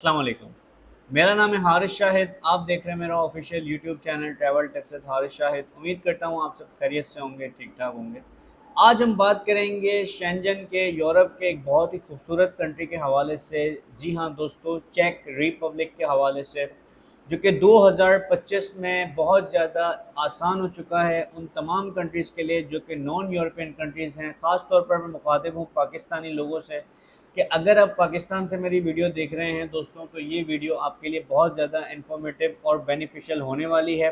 अस्सलाम वालेकुम। मेरा नाम है हारिस शाहिद। आप देख रहे हैं मेरा official YouTube channel travel tips with Haris Shahid. उम्मीद करता हूँ आप सब खैरियत से होंगे, ठीक ठाक होंगे। आज हम बात करेंगे शेंजन के, यूरोप के एक बहुत ही खूबसूरत कंट्री के हवाले से। जी हाँ दोस्तों, चेक रिपब्लिक के हवाले से, जो कि 2025 में बहुत ज़्यादा आसान हो चुका है उन तमाम कंट्रीज़ के लिए जो कि नॉन यूरोपियन कंट्रीज़ हैं। ख़ास तौर पर मैं मुखातिब हूँ पाकिस्तानी लोगों से कि अगर आप पाकिस्तान से मेरी वीडियो देख रहे हैं दोस्तों, तो ये वीडियो आपके लिए बहुत ज़्यादा इन्फॉर्मेटिव और बेनिफिशियल होने वाली है।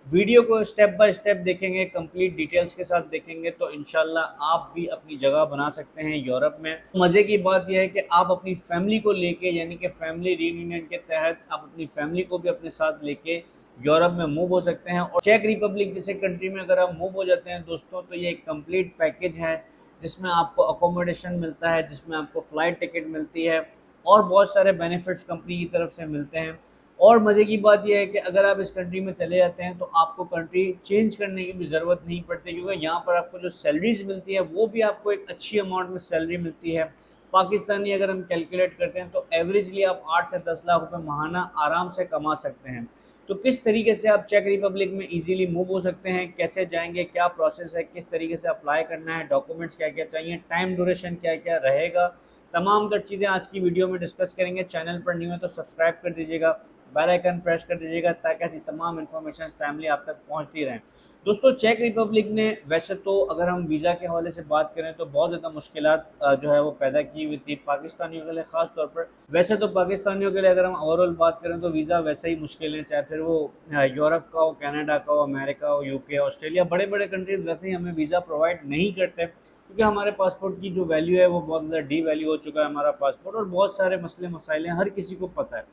वीडियो को स्टेप बाय स्टेप देखेंगे, कंप्लीट डिटेल्स के साथ देखेंगे तो इंशाल्लाह आप भी अपनी जगह बना सकते हैं यूरोप में। मज़े की बात यह है कि आप अपनी फैमिली को लेके, यानी कि फैमिली रीयूनियन के तहत आप अपनी फैमिली को भी अपने साथ लेके यूरोप में मूव हो सकते हैं। और चेक रिपब्लिक जैसे कंट्री में अगर आप मूव हो जाते हैं दोस्तों, तो ये एक कंप्लीट पैकेज है जिसमें आपको अकोमोडेशन मिलता है, जिसमें आपको फ़्लाइट टिकट मिलती है और बहुत सारे बेनिफिट्स कंपनी की तरफ से मिलते हैं। और मज़े की बात यह है कि अगर आप इस कंट्री में चले जाते हैं तो आपको कंट्री चेंज करने की भी ज़रूरत नहीं पड़ती, क्योंकि यहाँ पर आपको जो सैलरीज मिलती है वो भी आपको एक अच्छी अमाउंट में सैलरी मिलती है। पाकिस्तानी अगर हम कैलकुलेट करते हैं तो एवरेजली आप 8 से 10 लाख रुपए महाना आराम से कमा सकते हैं। तो किस तरीके से आप चेक रिपब्लिक में इजीली मूव हो सकते हैं, कैसे जाएंगे, क्या प्रोसेस है, किस तरीके से अप्लाई करना है, डॉक्यूमेंट्स क्या क्या चाहिए, टाइम ड्यूरेशन क्या क्या रहेगा, तमाम तर चीज़ें आज की वीडियो में डिस्कस करेंगे। चैनल पर न्यू है तो सब्सक्राइब कर दीजिएगा, बेल आइकन प्रेस कर दीजिएगा ताकि ऐसी तमाम इन्फॉर्मेशन टाइमली आप तक पहुँचती रहें। दोस्तों, चेक रिपब्लिक ने वैसे तो अगर हम वीज़ा के हवाले से बात करें तो बहुत ज़्यादा मुश्किलात जो है वो पैदा की हुई थी पाकिस्तानियों के लिए ख़ास तौर पर। वैसे तो पाकिस्तानियों के लिए अगर हम ओवरऑल बात करें तो वीज़ा वैसे ही मुश्किल है, चाहे फिर वो यूरोप का हो, कनाडा का हो, अमेरिका हो, यूके, ऑस्ट्रेलिया, बड़े बड़े कंट्रीज वैसे ही हमें वीज़ा प्रोवाइड नहीं करते, क्योंकि हमारे पासपोर्ट की जो वैल्यू है वो बहुत ज़्यादा डी वैल्यू हो चुका है हमारा पासपोर्ट, और बहुत सारे मसले मसाइल हैं, हर किसी को पता है,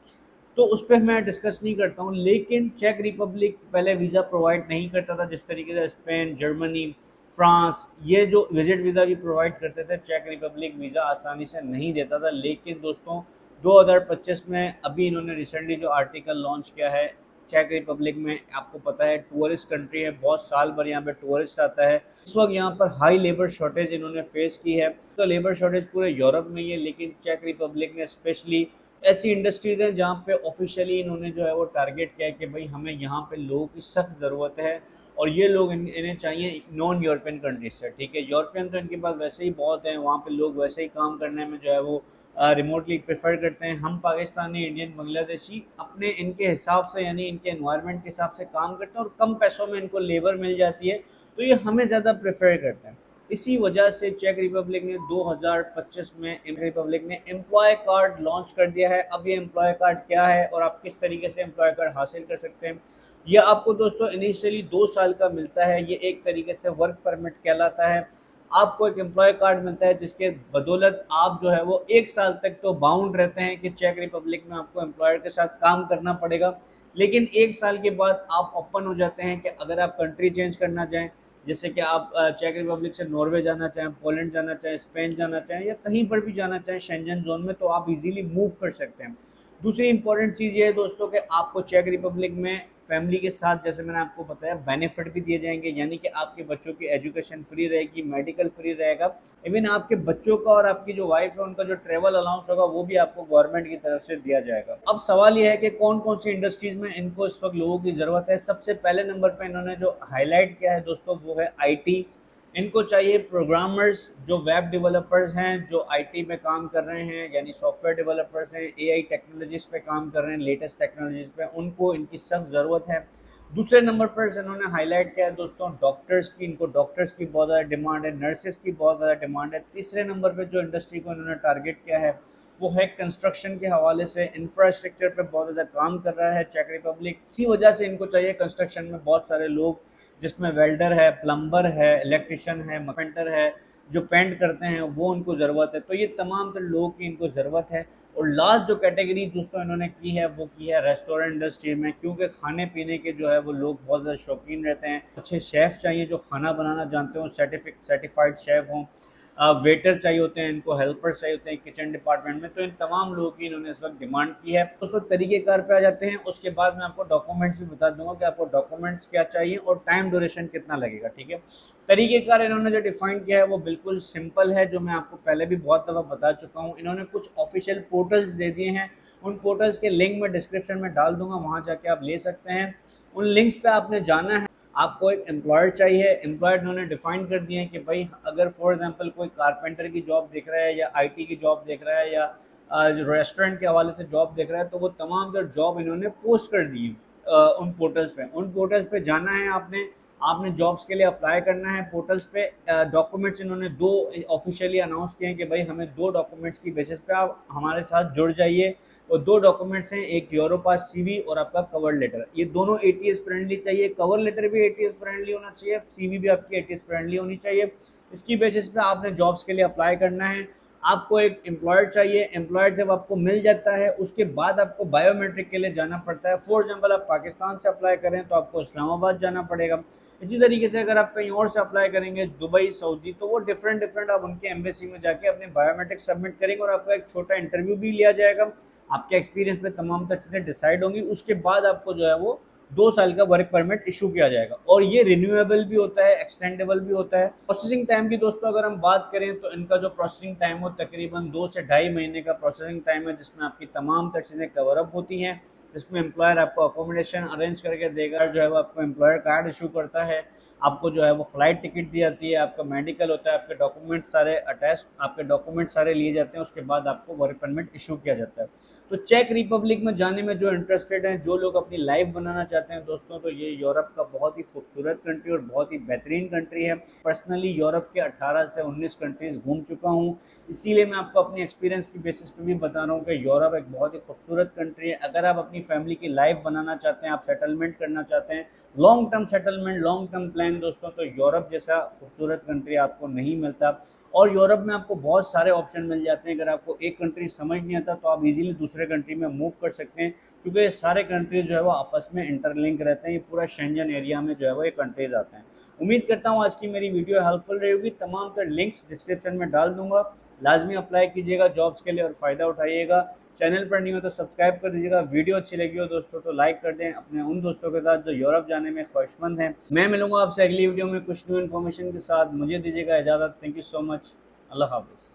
तो उस पर मैं डिस्कस नहीं करता हूँ। लेकिन चेक रिपब्लिक पहले वीज़ा प्रोवाइड नहीं करता था, जिस तरीके से स्पेन, जर्मनी, फ्रांस ये जो विजिट वीज़ा भी प्रोवाइड करते थे, चेक रिपब्लिक वीज़ा आसानी से नहीं देता था। लेकिन दोस्तों 2025 में अभी इन्होंने रिसेंटली जो आर्टिकल लॉन्च किया है, चेक रिपब्लिक में आपको पता है टूरिस्ट कंट्री है, बहुत साल भर यहाँ पे टूरिस्ट आता है। इस वक्त यहाँ पर हाई लेबर शॉर्टेज इन्होंने फेस की है, तो लेबर शॉर्टेज पूरे यूरोप में ही है, लेकिन चेक रिपब्लिक ने स्पेशली ऐसी इंडस्ट्रीज हैं जहाँ पे ऑफिशियली इन्होंने जो है वो टारगेट किया है कि भाई हमें यहाँ पे लोगों की सख्त ज़रूरत है, और ये लोग इन्हें चाहिए नॉन यूरोपियन कंट्रीज से। ठीक है, यूरोपियन तो इनके पास वैसे ही बहुत हैं, वहाँ पे लोग वैसे ही काम करने में जो है वो रिमोटली प्रेफर करते हैं। हम पाकिस्तानी, इंडियन, बांग्लादेशी अपने इनके हिसाब से, यानी इनके एनवायरनमेंट के हिसाब से काम करते हैं और कम पैसों में इनको लेबर मिल जाती है, तो ये हमें ज़्यादा प्रेफर करते हैं। इसी वजह से चेक रिपब्लिक ने 2025 में एम्प्लॉय कार्ड लॉन्च कर दिया है। अब ये एम्प्लॉय कार्ड क्या है और आप किस तरीके से एम्प्लॉय कार्ड हासिल कर सकते हैं, यह आपको दोस्तों इनिशियली 2 साल का मिलता है। ये एक तरीके से वर्क परमिट कहलाता है। आपको एक एम्प्लॉय कार्ड मिलता है जिसके बदौलत आप जो है वो 1 साल तक तो बाउंड रहते हैं कि चेक रिपब्लिक में आपको एम्प्लॉयर के साथ काम करना पड़ेगा, लेकिन 1 साल के बाद आप ओपन हो जाते हैं कि अगर आप कंट्री चेंज करना चाहें, जैसे कि आप चेक रिपब्लिक से नॉर्वे जाना चाहें, पोलैंड जाना चाहें, स्पेन जाना चाहें, या कहीं पर भी जाना चाहें शेंजन जोन में, तो आप इजीली मूव कर सकते हैं। दूसरी इंपॉर्टेंट चीज़ ये है दोस्तों कि आपको चेक रिपब्लिक में फैमिली के साथ, जैसे मैंने आपको बताया, बेनिफिट भी दिए जाएंगे, यानी कि आपके बच्चों की एजुकेशन फ्री रहेगी, मेडिकल फ्री रहेगा, इवन आपके बच्चों का और आपकी जो वाइफ है उनका जो ट्रेवल अलाउंस होगा वो भी आपको गवर्नमेंट की तरफ से दिया जाएगा। अब सवाल यह है कि कौन कौन सी इंडस्ट्रीज में इनको इस वक्त लोगों की ज़रूरत है। सबसे पहले नंबर पर इन्होंने जो हाईलाइट किया है दोस्तों वो है IT। इनको चाहिए प्रोग्रामर्स, जो वेब डेवलपर्स हैं, जो IT में काम कर रहे हैं, यानी सॉफ्टवेयर डेवलपर्स हैं, AI टेक्नोलॉजीज पे काम कर रहे हैं, लेटेस्ट टेक्नोलॉजीज पे, उनको इनकी सख्त ज़रूरत है। दूसरे नंबर पर इन्होंने हाईलाइट किया है दोस्तों डॉक्टर्स की। इनको डॉक्टर्स की बहुत ज़्यादा डिमांड है, नर्सेज की बहुत ज़्यादा डिमांड है। तीसरे नंबर पर जो इंडस्ट्री को इन्होंने टारगेट किया है वो है कंस्ट्रक्शन के हवाले से, इंफ्रास्ट्रक्चर पे बहुत ज़्यादा काम कर रहा है चेक रिपब्लिक। इसी वजह से इनको चाहिए कंस्ट्रक्शन में बहुत सारे लोग, जिसमें वेल्डर है, प्लम्बर है, इलेक्ट्रिशियन है, पेंटर है, जो पेंट करते हैं, वो उनको ज़रूरत है। तो ये तमाम तर लोगों की इनको ज़रूरत है। और लास्ट जो कैटेगरी दोस्तों इन्होंने की है वो की है रेस्टोरेंट इंडस्ट्री में, क्योंकि खाने पीने के जो है वो लोग बहुत ज़्यादा शौकीन रहते हैं। अच्छे शेफ़ चाहिए जो खाना बनाना जानते हो, सर्टिफाइड शेफ़ हों, वेटर चाहिए होते हैं इनको, हेल्पर चाहिए होते हैं किचन डिपार्टमेंट में। तो इन तमाम लोगों की इन्होंने इस वक्त डिमांड की है। उस वक्त तरीक़ेकार पे आ जाते हैं, उसके बाद मैं आपको डॉक्यूमेंट्स भी बता दूंगा कि आपको डॉक्यूमेंट्स क्या चाहिए और टाइम ड्यूरेशन कितना लगेगा। ठीक है, तरीक़ेकार इन्होंने जो डिफाइन किया है वो बिल्कुल सिंपल है, जो मैं आपको पहले भी बहुत दफ़ा बता चुका हूँ। इन्होंने कुछ ऑफिशियल पोर्टल्स दे दिए हैं, उन पोर्टल्स के लिंक मैं डिस्क्रिप्शन में डाल दूंगा, वहाँ जाके आप ले सकते हैं। उन लिंक्स पे आपने जाना है। आपको एक एम्प्लॉयर चाहिए। एम्प्लॉयर उन्होंने डिफाइन कर दिए हैं कि भाई अगर फॉर एग्जांपल कोई कारपेंटर की जॉब देख रहा है या आईटी की जॉब देख रहा है या रेस्टोरेंट के हवाले से जॉब देख रहा है, तो वो तमाम जो जॉब इन्होंने पोस्ट कर दी उन पोर्टल्स पे। उन पोर्टल्स पे जाना है आपने, आपने जॉब्स के लिए अप्लाई करना है। पोर्टल्स पे डॉक्यूमेंट्स इन्होंने दो ऑफिशियली अनाउंस किए हैं कि भाई हमें 2 डॉक्यूमेंट्स की बेसिस पे आप हमारे साथ जुड़ जाइए। और 2 डॉक्यूमेंट्स हैं, एक यूरोपास सीवी और आपका कवर लेटर। ये दोनों एटीएस फ्रेंडली चाहिए। कवर लेटर भी एटीएस फ्रेंडली होना चाहिए, सीवी भी आपकी एटीएस फ्रेंडली होनी चाहिए। इसकी बेसिस पे आपने जॉब्स के लिए अप्लाई करना है। आपको एक एम्प्लॉयर चाहिए। एम्प्लॉयर जब आपको मिल जाता है उसके बाद आपको बायोमेट्रिक के लिए जाना पड़ता है। फॉर एग्जाम्पल आप पाकिस्तान से अप्लाई करें तो आपको इस्लामाबाद जाना पड़ेगा। इसी तरीके से अगर आप कहीं और से अप्लाई करेंगे, दुबई, सऊदी, तो वो डिफरेंट आप उनके एम्बेसी में जाके अपने बायोमेट्रिक सबमिट करेंगे और आपका एक छोटा इंटरव्यू भी लिया जाएगा। आपके एक्सपीरियंस पे तमाम चीज़ें डिसाइड होंगी। उसके बाद आपको जो है वो 2 साल का वर्क परमिट इशू किया जाएगा और ये रिन्यूएबल भी होता है, एक्सटेंडेबल भी होता है। प्रोसेसिंग टाइम की दोस्तों अगर हम बात करें तो इनका जो प्रोसेसिंग टाइम हो तकरीबन 2 से ढाई महीने का प्रोसेसिंग टाइम है, जिसमें आपकी तमाम चीज़ें कवर अप होती हैं। जिसमें एम्प्लॉयर आपको अकोमोडेशन अरेंज करके देगा, जो है वो आपको एम्प्लॉयर कार्ड इशू करता है, आपको जो है वो फ्लाइट टिकट दी जाती है, आपका मेडिकल होता है, आपके डॉक्यूमेंट सारे अटैच, आपके डॉक्यूमेंट सारे लिए जाते हैं। उसके बाद आपको वर्क परमिट इशू किया जाता है। तो चेक रिपब्लिक में जाने में जो इंटरेस्टेड हैं, जो लोग अपनी लाइफ बनाना चाहते हैं दोस्तों, तो ये यूरोप का बहुत ही खूबसूरत कंट्री और बहुत ही बेहतरीन कंट्री है। पर्सनली यूरोप के 18 से 19 कंट्रीज़ घूम चुका हूँ, इसीलिए मैं आपको अपनी एक्सपीरियंस की बेसिस पे भी बता रहा हूँ कि यूरोप एक बहुत ही खूबसूरत कंट्री है। अगर आप अपनी फैमिली की लाइफ बनाना चाहते हैं, आप सेटलमेंट करना चाहते हैं, long term settlement, long term plan दोस्तों, तो यूरोप जैसा खूबसूरत कंट्री आपको नहीं मिलता। और यूरोप में आपको बहुत सारे ऑप्शन मिल जाते हैं। अगर आपको एक कंट्री समझ नहीं आता तो आप इजीली दूसरे कंट्री में मूव कर सकते हैं, क्योंकि ये सारे कंट्रीज जो है वो आपस में इंटरलिंक रहते हैं। ये पूरा शेंजन एरिया में जो है वो ये कंट्रीज आते हैं। उम्मीद करता हूँ आज की मेरी वीडियो हेल्पफुल रही होगी। तमाम का लिंक्स डिस्क्रिप्शन में डाल दूंगा, लाजमी अप्लाई कीजिएगा जॉब्स के लिए और फ़ायदा उठाइएगा। चैनल पर नहीं हो तो सब्सक्राइब कर दीजिएगा। वीडियो अच्छी लगी हो दोस्तों तो लाइक कर दें अपने उन दोस्तों के साथ जो यूरोप जाने में ख्वाहिशमंद हैं। मैं मिलूंगा आपसे अगली वीडियो में कुछ न्यू इन्फॉर्मेशन के साथ। मुझे दीजिएगा इजाज़त। Thank you so much. अल्लाह हाफ़िज़।